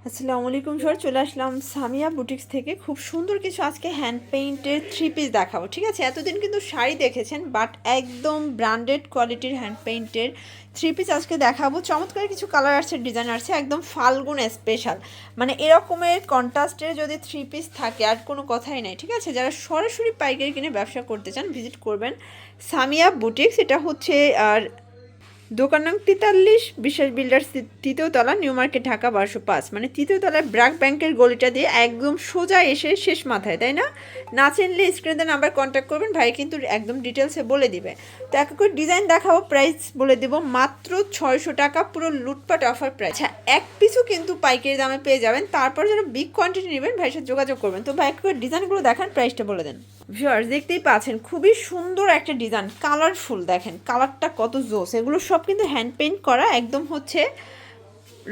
আসসালামু আলাইকুম স্যার, চলে আসলাম সামিয়া বুটিক্স থেকে। খুব সুন্দর কিছু আজকে হ্যান্ড পেইন্টের থ্রি পিস দেখাবো, ঠিক আছে? এতদিন কিন্তু শাড়ি দেখেছেন, বাট একদম ব্র্যান্ডেড কোয়ালিটির হ্যান্ড পেইন্টের থ্রি পিস আজকে দেখাবো। চমৎকার কিছু কালার আসছে, ডিজাইন আসছে, একদম ফাল্গুন স্পেশাল। মানে এরকমের কন্ট্রাস্টের যদি থ্রি পিস থাকে আর কোনো কথাই নেই, ঠিক আছে? যারা সরাসরি পাইকারি কিনে ব্যবসা করতে চান ভিজিট করবেন সামিয়া বুটিক্স। এটা হচ্ছে আর দোকান নং 43, বিশেষ বিল্ডার্স, তৃতীয় তলা, নিউ মার্কেট, ঢাকা 1205। মানে তৃতীয় তলায় ব্র্যাক ব্যাংকের গলিটা দিয়ে একদম সোজা এসে শেষ মাথায়, তাই না? না চিনলে স্ক্রিনে নাম্বার কন্ট্যাক্ট করবেন, ভাই কিন্তু একদম ডিটেলসে বলে দিবে। তো এক করে ডিজাইন দেখাবো, প্রাইস বলে দেব মাত্র 600 টাকা, পুরো লুটপাট অফার প্রাইস। আচ্ছা, এক পিসও কিন্তু পাইকারি দামে পেয়ে যাবেন। তারপর যারা বিগ কোয়ান্টিটি নেবেন ভাইয়ের সাথে যোগাযোগ করবেন। তো ভাই এক করে ডিজাইনগুলো দেখান, প্রাইসটা বলে দেন। ভিউয়ার্স দেখতেই পাচ্ছেন, খুবই সুন্দর একটা ডিজাইন, কালারফুল। দেখেন কালারটা কত জোস। এগুলো সব কিন্তু হ্যান্ড পেইন্ট করা, একদম হচ্ছে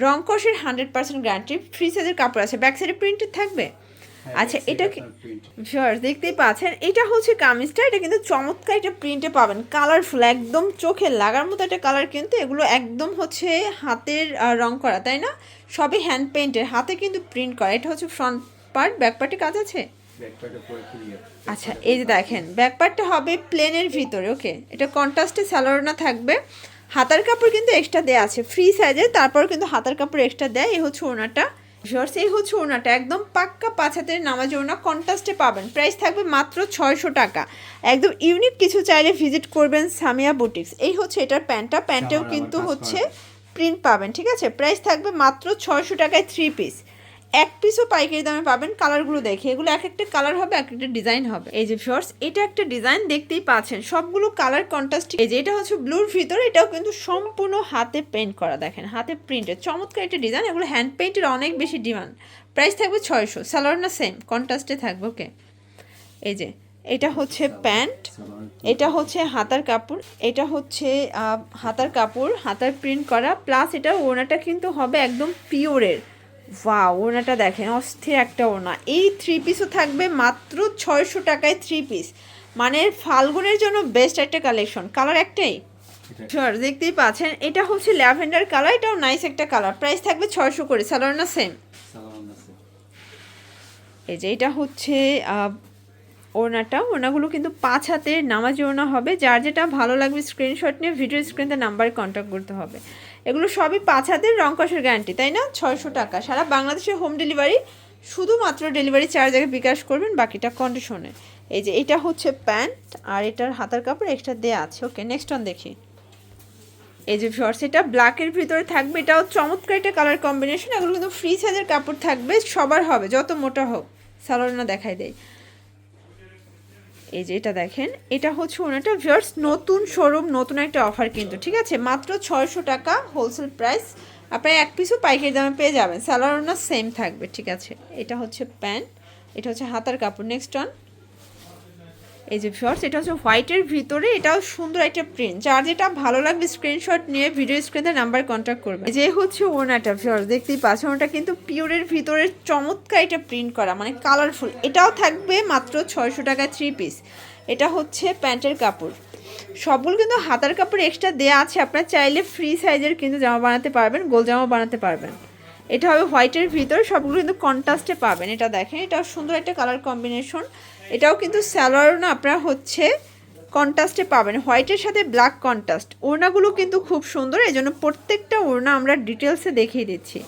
রং কষের 100% গ্যারান্টি। ফ্রি সাইজের কাপড় আছে, ব্যাক সাইডে প্রিন্টেড থাকবে। আচ্ছা, এটা কি ভিউয়ার্স দেখতেই পাচ্ছেন, এটা হচ্ছে কামিজটা। এটা কিন্তু চমৎকার একটা প্রিন্টে পাবেন, কালারফুল, একদম চোখে লাগার মতো একটা কালার। কিন্তু এগুলো একদম হচ্ছে হাতের রং করা, তাই না? সবই হ্যান্ড পেইন্টের, হাতে কিন্তু প্রিন্ট করা। এটা হচ্ছে ফ্রন্ট পার্ট, ব্যাক পার্টে কাজ আছে। আচ্ছা, এই যে দেখেন ব্যাক পার্টটা হবে প্লেনের ভিতরে, ওকে। এটা কন্ট্রাস্টে সালোয়ারনা থাকবে। হাতার কাপড় কিন্তু এক্সট্রা দেয়া আছে ফ্রি সাইজের, তারপর কিন্তু হাতার কাপড় এক্সট্রা দেয়। এই হচ্ছে ওড়নাটা ভিউয়ার্স, এই হচ্ছে ওড়নাটা, একদম পাক্কা 5 হাতের নামাজ ওড়না, কন্ট্রাস্টে পাবেন। প্রাইস থাকবে মাত্র 600 টাকা। একদম ইউনিক কিছু চাইলে ভিজিট করবেন সামিয়া বুটিক্স। এই হচ্ছে এটার প্যান্টটা, প্যান্টেও কিন্তু হচ্ছে প্রিন্ট পাবেন, ঠিক আছে? প্রাইস থাকবে মাত্র 600 টাকায় থ্রি পিস। এক পিসও পাইকারি দামে পাবেন। কালারগুলো দেখে, এগুলো এক একটা কালার হবে, এক একটা ডিজাইন হবে। এই যে ভিউয়ার্স, এটা একটা ডিজাইন দেখতেই পাচ্ছেন, সবগুলো কালার কন্ট্রাস্ট। এই যে এটা হচ্ছে ব্লুর ভিতরে, এটাও কিন্তু সম্পূর্ণ হাতে পেইন্ট করা, দেখেন হাতে প্রিন্টের, চমৎকার একটা ডিজাইন। এগুলো হ্যান্ড পেইন্টের অনেক বেশি ডিমান্ড। প্রাইস থাকবে 600। সালোয়ার না সেম কন্ট্রাস্টে থাকবে, ওকে। এই যে এটা হচ্ছে প্যান্ট, এটা হচ্ছে হাতার কাপড়, এটা হচ্ছে হাতার কাপড়, হাতার প্রিন্ট করা, প্লাস এটা ওড়নাটা কিন্তু হবে একদম পিওরের। ওয়াও, ওড়নাটা দেখেন, অস্থির একটা ওড়না। এই থ্রি পিসও থাকবে মাত্র 600 টাকায় থ্রি পিস। মানে ফাল্গুনের জন্য বেস্ট একটা কালেকশন। কালার একটাই শিওর, দেখতেই পাচ্ছেন, এটা হচ্ছে ল্যাভেন্ডার কালার, এটাও নাইস একটা কালার। প্রাইস থাকবে 600 করে। সালোয়ার না সেম। এই যে এটা হচ্ছে ওড়নাটা, ওড়নাগুলো কিন্তু 5 হাতের নামাজি ওড়না হবে। যার যেটা ভালো লাগবে স্ক্রিনশট নিয়ে ভিডিও স্ক্রিনে নাম্বারে কন্ট্যাক্ট করতে হবে। এগুলো সবই 5 হাতের, রং কষের গ্যারান্টি, তাই না? 600 টাকা, সারা বাংলাদেশে হোম ডেলিভারি। শুধুমাত্র ডেলিভারি চার্জ আগে বিকাশ করবেন, বাকিটা কন্ডিশনে। এই যে এটা হচ্ছে প্যান্ট, আর এটার হাতার কাপড় এক্সট্রা দেওয়া আছে, ওকে। নেক্সট অন দেখি। এই যে শর্টস, এটা ব্ল্যাকের ভিতরে থাকবে, এটাও চমৎকার একটা কালার কম্বিনেশন। এগুলো কিন্তু ফ্রি সাইজের কাপড় থাকবে, সবার হবে, যত মোটা হোক। সালোয়ার না দেখাই দেয়। এই যে এটা দেখেন, এটা হচ্ছে ওনাটা ভিউয়ার্স, নতুন শোরুম, নতুন একটা অফার কিন্তু, ঠিক আছে? মাত্র 600 টাকা হোলসেল প্রাইস। আপনারা এক পিসও পাইকারি দামে পেয়ে যাবেন। সালোয়ার না সেম থাকবে, ঠিক আছে? এটা হচ্ছে প্যান্ট, এটা হচ্ছে হাতার কাপড়। Next on. এই যে ভিউয়ার্স, এটা হচ্ছে হোয়াইটের ভিতরে, এটাও সুন্দর একটা প্রিন্ট। যার যেটা ভালো লাগবে স্ক্রিনশট নিয়ে ভিডিও স্ক্রিনে নাম্বার কন্ট্যাক্ট করবেন। যে হচ্ছে ওনাটা ভিউয়ার্স, দেখতেই পাচ্ছেন, ওটা কিন্তু পিওরের ভিতরে চমৎকার এটা প্রিন্ট করা, মানে কালারফুল। এটাও থাকবে মাত্র 600 টাকায় থ্রি পিস। এটা হচ্ছে প্যান্টের কাপড়, সবগুলো কিন্তু হাতার কাপড় এক্সট্রা দেওয়া আছে। আপনারা চাইলে ফ্রি সাইজের কিন্তু জামা বানাতে পারবেন, গোল জামা বানাতে পারবেন। এটা হবে হোয়াইটের ভিতর, সবগুলো কিন্তু কন্ট্রাস্টে পাবেন। এটা দেখেন, এটাও সুন্দর একটা কালার কম্বিনেশন। এটাও কিন্তু সালোয়ারও না আপনারা হচ্ছে কন্ট্রাস্টে পাবেন, হোয়াইটের সাথে ব্ল্যাক কন্ট্রাস্ট। ওড়নাগুলো কিন্তু খুব সুন্দর, এই জন্য প্রত্যেকটা ওড়না আমরা ডিটেলসে দেখিয়ে দিচ্ছি।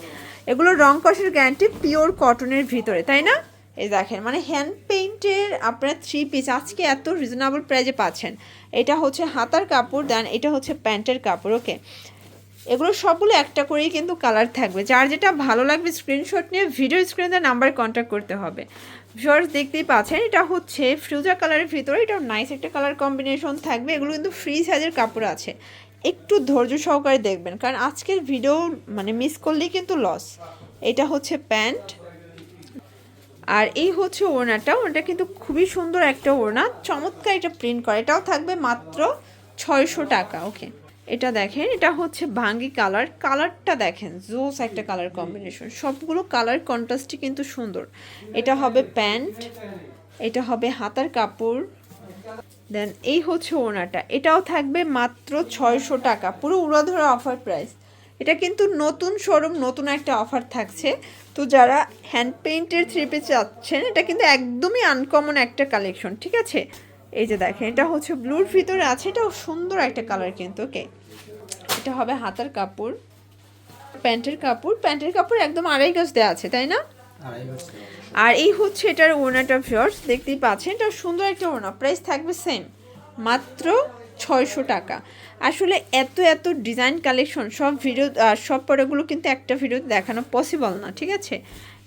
এগুলো রং কষের গ্যারান্টি, পিওর কটনের ভিতরে, তাই না? এই দেখেন, মানে হ্যান্ড পেইন্টের আপনারা থ্রি পিস আজকে এত রিজনেবল প্রাইজে পাচ্ছেন। এটা হচ্ছে হাতার কাপড়, দেন এটা হচ্ছে প্যান্টের কাপড়, ওকে। এগুলো সবগুলো একটা করেই কিন্তু কালার থাকবে। যার যেটা ভালো লাগবে স্ক্রিনশট নিয়ে ভিডিও স্ক্রিনে নাম্বার কন্ট্যাক্ট করতে হবে। ভিউয়ার্স দেখতেই পাচ্ছেন, এটা হচ্ছে ফ্রুজা কালারের ভিতরে, এটাও নাইস একটা কালার কম্বিনেশন থাকবে। এগুলো কিন্তু ফ্রি সাইজের কাপড় আছে, একটু ধৈর্য সহকারে দেখবেন, কারণ আজকের ভিডিও মানে মিস করলেই কিন্তু লস। এটা হচ্ছে প্যান্ট, আর এই হচ্ছে ওড়নাটা। ওড়নাটা কিন্তু খুবই সুন্দর একটা ওড়না, চমৎকার এটা প্রিন্ট করা। এটাও থাকবে মাত্র 600 টাকা, ওকে। এটা দেখেন, এটা হচ্ছে ভাঙ্গি কালার, কালারটা দেখেন জোস একটা কালার কম্বিনেশন। সবগুলো কালার কন্ট্রাস্টই কিন্তু সুন্দর। এটা হবে প্যান্ট, এটা হবে হাতার কাপড়, দেন এই হচ্ছে ওড়নাটা। এটাও থাকবে মাত্র 600 টাকা, পুরো উড়াধরা অফার প্রাইস। এটা কিন্তু নতুন শোরুম, নতুন একটা অফার থাকছে। তো যারা হ্যান্ড পেইন্টের থ্রি পিস চাচ্ছেন, এটা কিন্তু একদমই আনকমন একটা কালেকশন, ঠিক আছে। এই যে দেখেন, এটা হচ্ছে ব্লুর ভিতরে আছে, এটাও সুন্দর একটা কালার কিন্তু। ওকে, এটা হবে হাতার কাপড়, প্যান্টের কাপড় একদম 2.5 গজ দেওয়া আছে, তাই না? আর এই হচ্ছে এটার ওড়নাটা ভিউয়ার্স, দেখতেই পাচ্ছেন, এটা সুন্দর একটা ওড়না। প্রাইস থাকবে সেম, মাত্র 600 টাকা। আসলে এত এত ডিজাইন কালেকশন সব সব প্রোডাক্টগুলো কিন্তু একটা ভিডিওতে দেখানো পসিবল না, ঠিক আছে।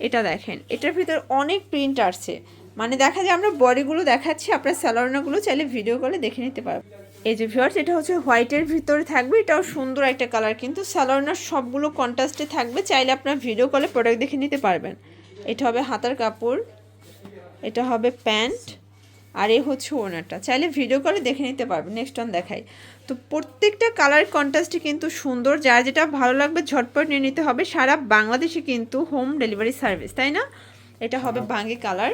এটা দেখেন, এটার ভিতরে অনেক প্রিন্ট আসছে, মানে দেখা যায় আমরা বডিগুলো দেখাচ্ছি, আপনার স্যালোনাগুলো চাইলে ভিডিও কলে দেখে নিতে পারবেন। এই যে ভিউয়ার্স, এটা হচ্ছে হোয়াইটের ভিতরে থাকবে, এটাও সুন্দর একটা কালার কিন্তু। স্যালোনার সবগুলো কন্ট্রাস্টে থাকবে, চাইলে আপনার ভিডিও কলে প্রোডাক্ট দেখে নিতে পারবেন। এটা হবে হাতার কাপড়, এটা হবে প্যান্ট, আর এই হচ্ছে ওড়নাটা, চাইলে ভিডিও কলে দেখে নিতে পারবেন। নেক্সট অন দেখাই। তো প্রত্যেকটা কালার কন্ট্রাস্টই কিন্তু সুন্দর, যার যেটা ভালো লাগবে ঝটপট নিয়ে নিতে হবে। সারা বাংলাদেশে কিন্তু হোম ডেলিভারি সার্ভিস, তাই না? এটা হবে ভাঙ্গি কালার।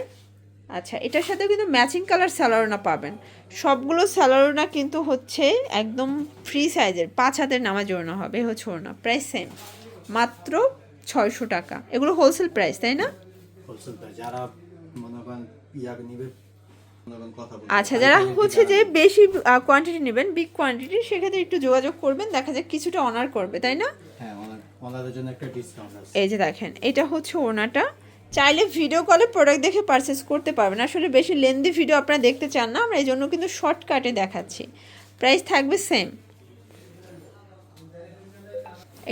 আচ্ছা, এটার সাথে কিন্তু ম্যাচিং কালার স্যালোনা পাবেন। সবগুলো স্যালোনা কিন্তু হচ্ছে একদম ফ্রি সাইজের, 5 হাতের নামাজ ওড়না হবে, হচ্ছে ওড়না। প্রাইস সেম, মাত্র 600 টাকা। এগুলো হোলসেল প্রাইস, তাই না? Wholesale price. যারা মনে করেন ইয়াকে নিবে, আচ্ছা, যারা হচ্ছে যে বেশি কোয়ান্টিটি নেবেন, বিগ কোয়ান্টিটি, সেক্ষেত্রে একটু যোগাযোগ করবেন, দেখা যায় কিছুটা অনার করবে, তাই না? হ্যাঁ, ওনাদের জন্য একটা ডিসকাউন্ট আছে। এই যে দেখেন, এটা হচ্ছে ওড়নাটা, চাইলে ভিডিও কলে প্রোডাক্ট দেখে পারচেস করতে পারবেন। আসলে বেশি লেন্দি ভিডিও আপনারা দেখতে চান না, আমরা এই জন্য কিন্তু শর্টকাটে দেখাচ্ছি। প্রাইস থাকবে সেম।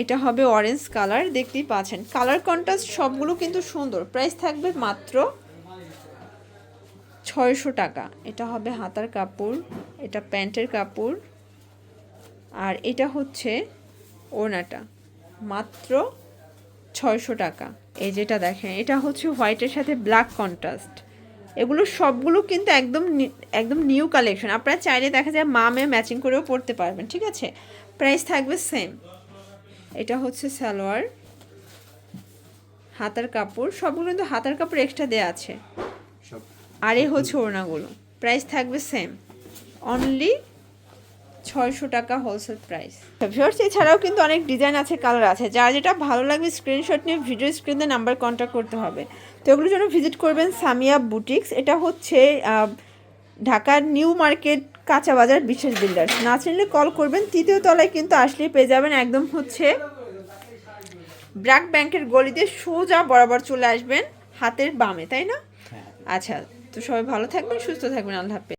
এটা হবে অরেঞ্জ কালার, দেখতেই পাচ্ছেন কালার কন্ট্রাস্ট সবগুলো কিন্তু সুন্দর। প্রাইস থাকবে মাত্র 600 টাকা। এটা হবে হাতার কাপড়, এটা প্যান্টের কাপড়, আর এটা হচ্ছে ওড়নাটা, মাত্র 600 টাকা। এই যেটা দেখেন, এটা হচ্ছে হোয়াইটের সাথে ব্ল্যাক কন্ট্রাস্ট। এগুলো সবগুলো কিন্তু একদম নিউ কালেকশন, আপনারা চাইলে দেখা যায় মামে ম্যাচিং করেও পরতে পারবেন, ঠিক আছে। প্রাইস থাকবে সেম। এটা হচ্ছে সালোয়ার, হাতার কাপড়, সবগুলো কিন্তু হাতার কাপড় এক্সট্রা দেওয়া আছে। আর এই হচ্ছে ওড়নাগুলো, প্রাইস থাকবে সেম, অনলি 600 টাকা হোলসেল প্রাইস। ভিউয়ার্স, এছাড়াও কিন্তু অনেক ডিজাইন আছে, কালার আছে, যার যেটা ভালো লাগবে স্ক্রিনশট নিয়ে ভিডিও স্ক্রিনে নাম্বার কন্ট্যাক্ট করতে হবে। তো এগুলোর জন্য ভিজিট করবেন সামিয়া বুটিক্স। এটা হচ্ছে ঢাকার নিউ মার্কেট, কাঁচা বাজার, বিশেষ বিল্ডার্স। না চিনলে কল করবেন, 3য় তলায় কিন্তু আসলেই পেয়ে যাবেন। একদম হচ্ছে ব্র্যাক ব্যাংকের গলিতে সোজা বরাবর চলে আসবেন, হাতের বামে, তাই না? আচ্ছা, তো সবাই ভালো থাকবেন, সুস্থ থাকবেন, আল্লাহ হাফেজ।